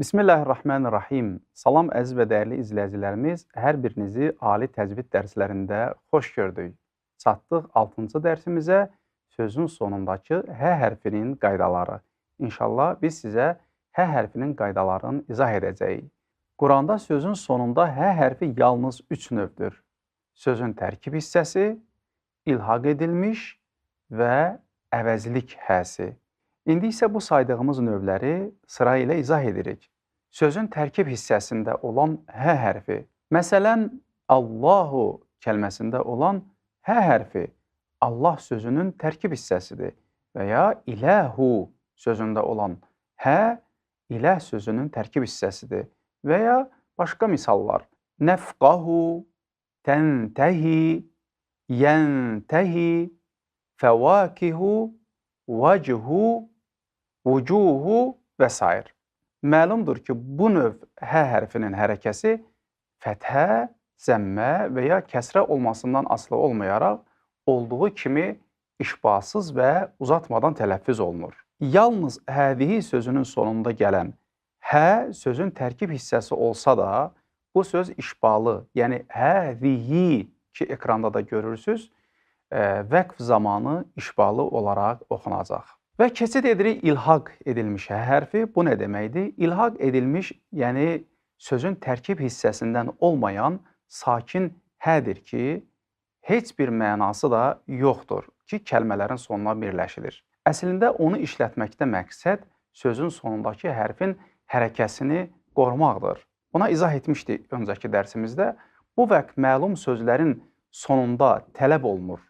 Bismillahirrahmanirrahim. Salam əziz və dəyərli izləyicilərimiz, hər birinizi ali təcvid dərslərində xoş gördük. Çatdıq 6-cı dərsimizə, sözün sonundakı hə hərfinin qaydaları. İnşallah biz sizə hə hərfinin qaydalarını izah edəcəyik. Quranda sözün sonunda hə hərfi yalnız 3 növdür. Sözün tərkib hissəsi, ilhaq edilmiş və əvəzlik həsi. İndi isə bu saydığımız növləri sıra ilə izah edirik. Sözün tərkib hissəsində olan hə hərfi, məsələn, Allahu kəlməsində olan hə hərfi Allah sözünün tərkib hissəsidir və ya iləhu sözündə olan hə iləh sözünün tərkib hissəsidir və ya başqa misallar. Nəfqahu, təntəhi, yəntəhi, fəvakihu, vəcihu, vücuhu və s. Məlumdur ki, bu növ hə hərfinin hərəkəsi fəthə, zəmmə və ya kəsrə olmasından asılı olmayaraq olduğu kimi işbasız və uzatmadan tələffüz olunur. Yalnız hədihi sözünün sonunda gələn hə sözün tərkib hissəsi olsa da, bu söz işbalı, yəni hədihi ki, ekranda da görürsünüz, vəqf zamanı işbalı olaraq oxunacaq. Və keçid edirik ilhaq edilmiş hə hərfi. Bu nə deməkdir? İlhaq edilmiş, yəni sözün tərkib hissəsindən olmayan sakin hədir ki, heç bir mənası da yoxdur ki, kəlmələrin sonuna birləşilir. Əslində onu işlətməkdə məqsəd sözün sonundakı hərfin hərəkəsini qorumaqdır. Buna izah etmişdik öncəki dərsimizdə. Bu vəq məlum sözlərin sonunda tələb olunur.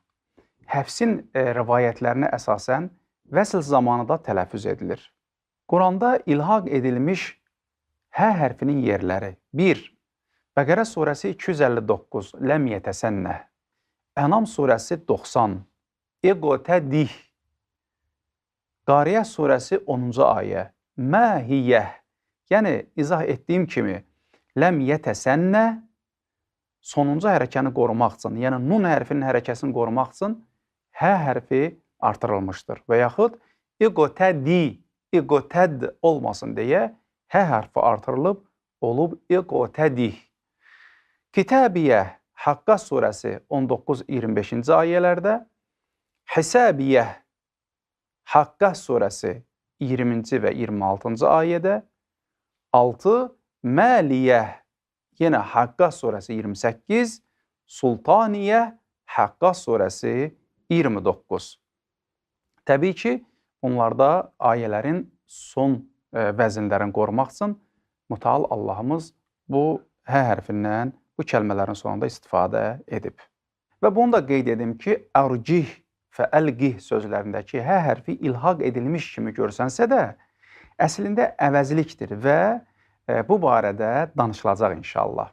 Həfsin rivayətlərinə əsasən vəsl zamanı da tələffüz edilir. Quranda ilhaq edilmiş hə hərfinin yerləri 1. Bəqərə surəsi 259, ləm yətəsənnə. Ənam surəsi 90, İqtədih. Qariyə surəsi 10-cu ayə, məhiyyəh. Yəni, izah etdiyim kimi, ləm yətəsənnə sonuncu hərəkəni qorumaq üçün, yəni nun hərfinin hərəkəsini qorumaq üçün hə hərfi artırılmışdır. Və yaxud İqtədi, İqtəd olmasın deyə hə hərfi artırılıb, olub İqtədih. Kitəbiyyə, Haqqa surəsi 19-25-ci ayələrdə, Hisəbiyyə, Haqqa surəsi 20-ci və 26-cı ayədə, 6. Məliyyə, yenə Haqqa surəsi 28, Sultaniyyə, Haqqa surəsi 29. Təbii ki, bunlarda ayələrin son vəzinlərini qorumaq üçün mütəal Allahımız bu hə hərfindən bu kəlmələrin sonunda istifadə edib. Və bunu da qeyd edim ki, ərcih və əlqih sözlərindəki hə hərfi ilhaq edilmiş kimi görsənsə də, əslində əvəzlikdir və bu barədə danışılacaq inşallah.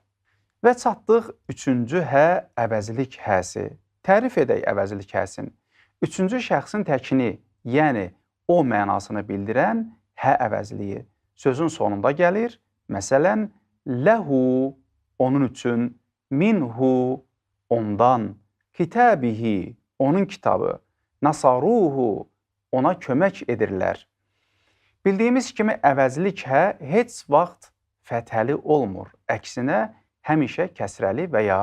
Və çatdıq 3-cü hə əvəzlik həsi. Tərif edək əvəzlik həsin. 3-cü şəxsin təkini, yəni o mənasını bildirən hə əvəzliyi sözün sonunda gəlir. Məsələn, ləhu, onun üçün, minhu, ondan, kitəbihi, onun kitabı, nasaruhu, ona kömək edirlər. Bildiyimiz kimi əvəzlik hə heç vaxt fəthəli olmur. Əksinə, həmişə kəsrəli və ya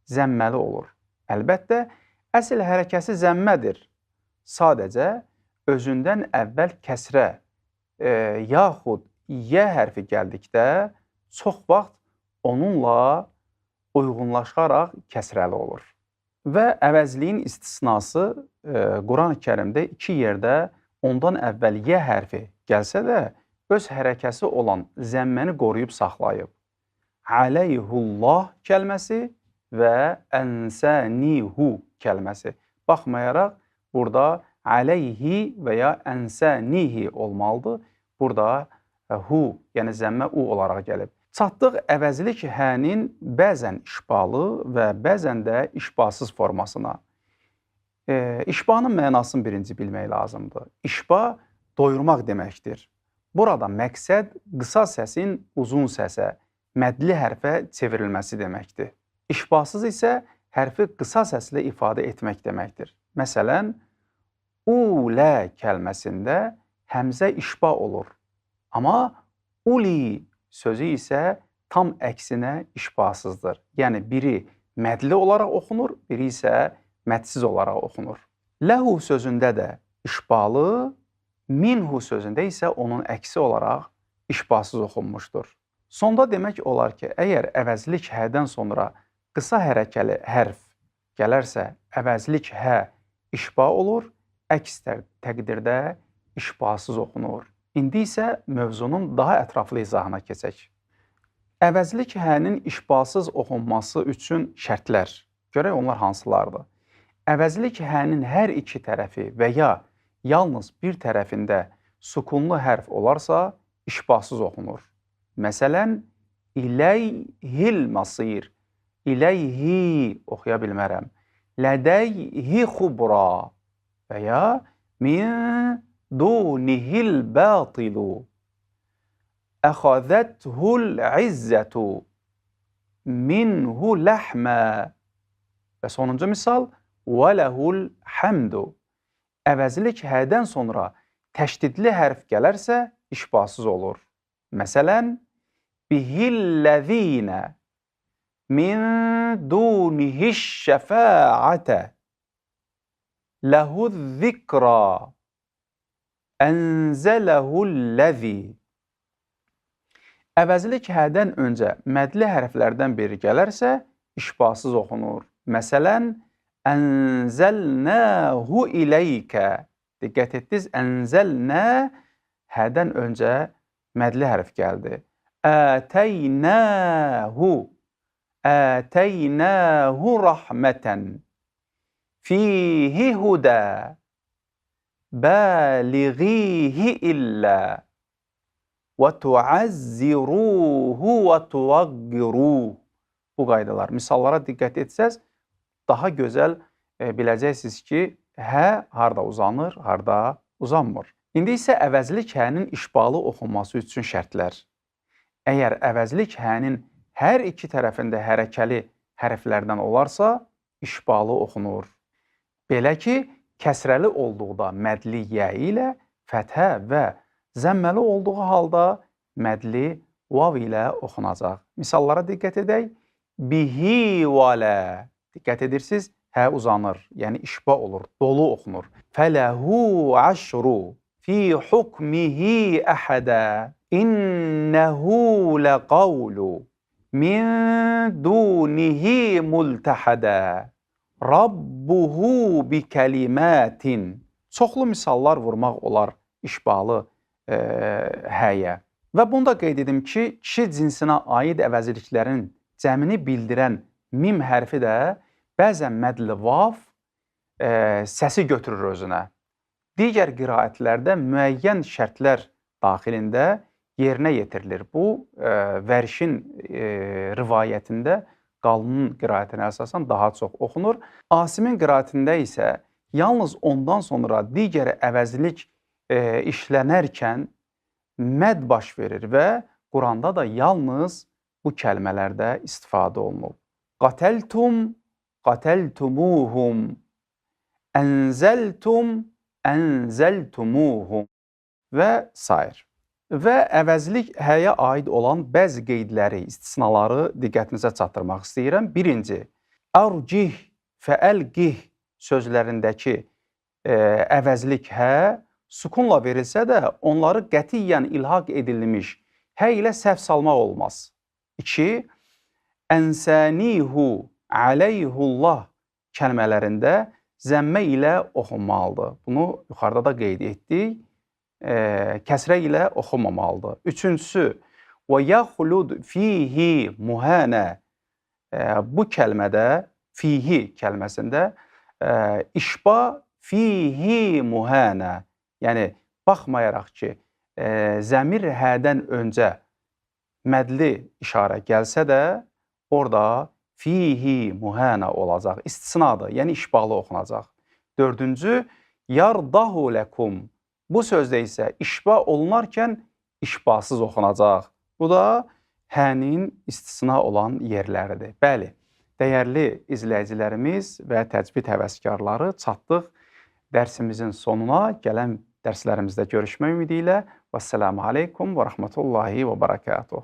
zəmməli olur. Əlbəttə, əsl hərəkəsi zəmmədir. Sadəcə, özündən əvvəl kəsrə yaxud yə hərfi gəldikdə çox vaxt onunla uyğunlaşaraq kəsrəli olur. Və əvəzliyin istisnası Quran-ı Kərimdə 2 yerdə ondan əvvəl yə hərfi gəlsə də, öz hərəkəsi olan zəmməni qoruyub saxlayıb. Aleyhullah kəlməsi və ənsənihu kəlməsi. Baxmayaraq, burada aleyhi və ya ənsənihi olmalıdır. Burada hu, yəni zəmmə u olaraq gəlib. Çatdıq əvəzlik hənin bəzən işbalı və bəzən də işbasız formasına. İşbanın mənasını birinci bilmək lazımdır. İşba doyurmaq deməkdir. Burada məqsəd qısa səsin uzun səsə, mədli hərfə çevrilməsi deməkdir. İşbasız isə hərfi qısa səslə ifadə etmək deməkdir. Məsələn, ulə kəlməsində həmzə işba olur. Amma Uli sözü isə tam əksinə işbasızdır. Yəni biri mədli olaraq oxunur, biri isə mədsiz olaraq oxunur. Ləhu sözündə də işbalı, minhu sözündə isə onun əksi olaraq işbasız oxunmuşdur. Sonda demək olar ki, əgər əvəzlik hədən sonra qısa hərəkəli hərf gələrsə, əvəzlik hə işba olur, əks təqdirdə işbasız oxunur. İndi isə mövzunun daha ətraflı izahına keçək. Əvəzlik hənin işbasız oxunması üçün şərtlər. Görək onlar hansılardır? Əvəzlik hənin hər iki tərəfi və ya yalnız bir tərəfində sukunlu hərf olarsa, işbasız oxunur. Məsələn, iləyhil masir, iləyhi oxuya bilmərəm. Lədəyhi xubra və ya min dunihil batilu. Əxazəthul izzətu minhu ləhmə. Və sonuncu misal, və ləhul həmdu. Əvəzlik hədən sonra təşdidli hərf gələrsə, işbasız olur. Məsələn, bihilləzinə min dunihiş şəfəətə ləhuzzikra ənzələhulləzi. Əvəzlik hədən öncə mədli hərflərdən biri gələrsə, işbasız oxunur. Məsələn, ənzəlnəhu iləykə. Diqqət etdiniz, ənzəlnə hədən öncə mədli hərf gəldi. Ətəynəhu rəhmətən fihi hudə bəliğihi illə və tuəzziruhu və tuvəqqiruhu. Bu qaydalar. Misallara diqqət etsəz, daha gözəl biləcəksiniz ki, hə harda uzanır, harda uzanmır. İndi isə əvəzlik hənin işbalı oxunması üçün şərtlər. Əgər əvəzlik hənin hər iki tərəfində hərəkəli hərflərdən olarsa, işbalı oxunur. Belə ki, kəsrəli olduqda mədli yə ilə, fəthə və zəmməli olduğu halda mədli vav ilə oxunacaq. Misallara diqqət edək. Bihi vələ. Diqqət edirsiniz, hə uzanır, yəni işba olur, dolu oxunur. Fələhu əşru fi hukmihi əhədə innəhu ləqavlu min dunihi multəhədə rabbuhu bi kəlimətin. Çoxlu misallar vurmaq olar işbalı həyə. Və bunu da qeyd edim ki, kişi cinsinə aid əvəzliklərin cəmini bildirən mim hərfi də bəzən mədli vav səsi götürür özünə. Digər qiraətlərdə müəyyən şərtlər daxilində yerinə yetirilir. Bu, Vərşin rivayətində Qalının qiraətinə əsasən daha çox oxunur. Asimin qiraətində isə yalnız ondan sonra digər əvəzlik işlənərkən məd baş verir və Quranda da yalnız bu kəlmələrdə istifadə olunub. Qatəltum, qatəltumuhum, ənzəltum, ənzəltumuhum və s. Və əvəzlik həyə aid olan bəzi qeydləri, istisnaları diqqətinizə çatdırmaq istəyirəm. Birinci, ərcih, fəəlqih sözlərindəki əvəzlik hə sukunla verilsə də onları qətiyyən ilhaq edilmiş hə ilə səhv salmaq olmaz. 2. Ənsənihu, əleyhullah kəlmələrində zəmmə ilə oxunmalıdır. Bunu yuxarıda da qeyd etdik. Kəsrə ilə oxunmamalıdır. Üçüncüsü, və yaxlud fihi muhənə. Bu kəlmədə, fihi kəlməsində işba fihi muhənə. Yəni, baxmayaraq ki, zəmir hədən öncə mədli işarə gəlsə də, orada fihi muhənə olacaq. İstisnadır, yəni işbalı oxunacaq. Dördüncü, yardahu ləkum. Bu sözdə isə işba olunarkən işbasız oxunacaq. Bu da hənin istisna olan yerləridir. Bəli, dəyərli izləyicilərimiz və təcvid həvəskarları çatdıq dərsimizin sonuna. Gələn dərslərimizdə görüşmək ümidi ilə Vəssalamu aleykum və rəhmətullahi və bərəkatuhu.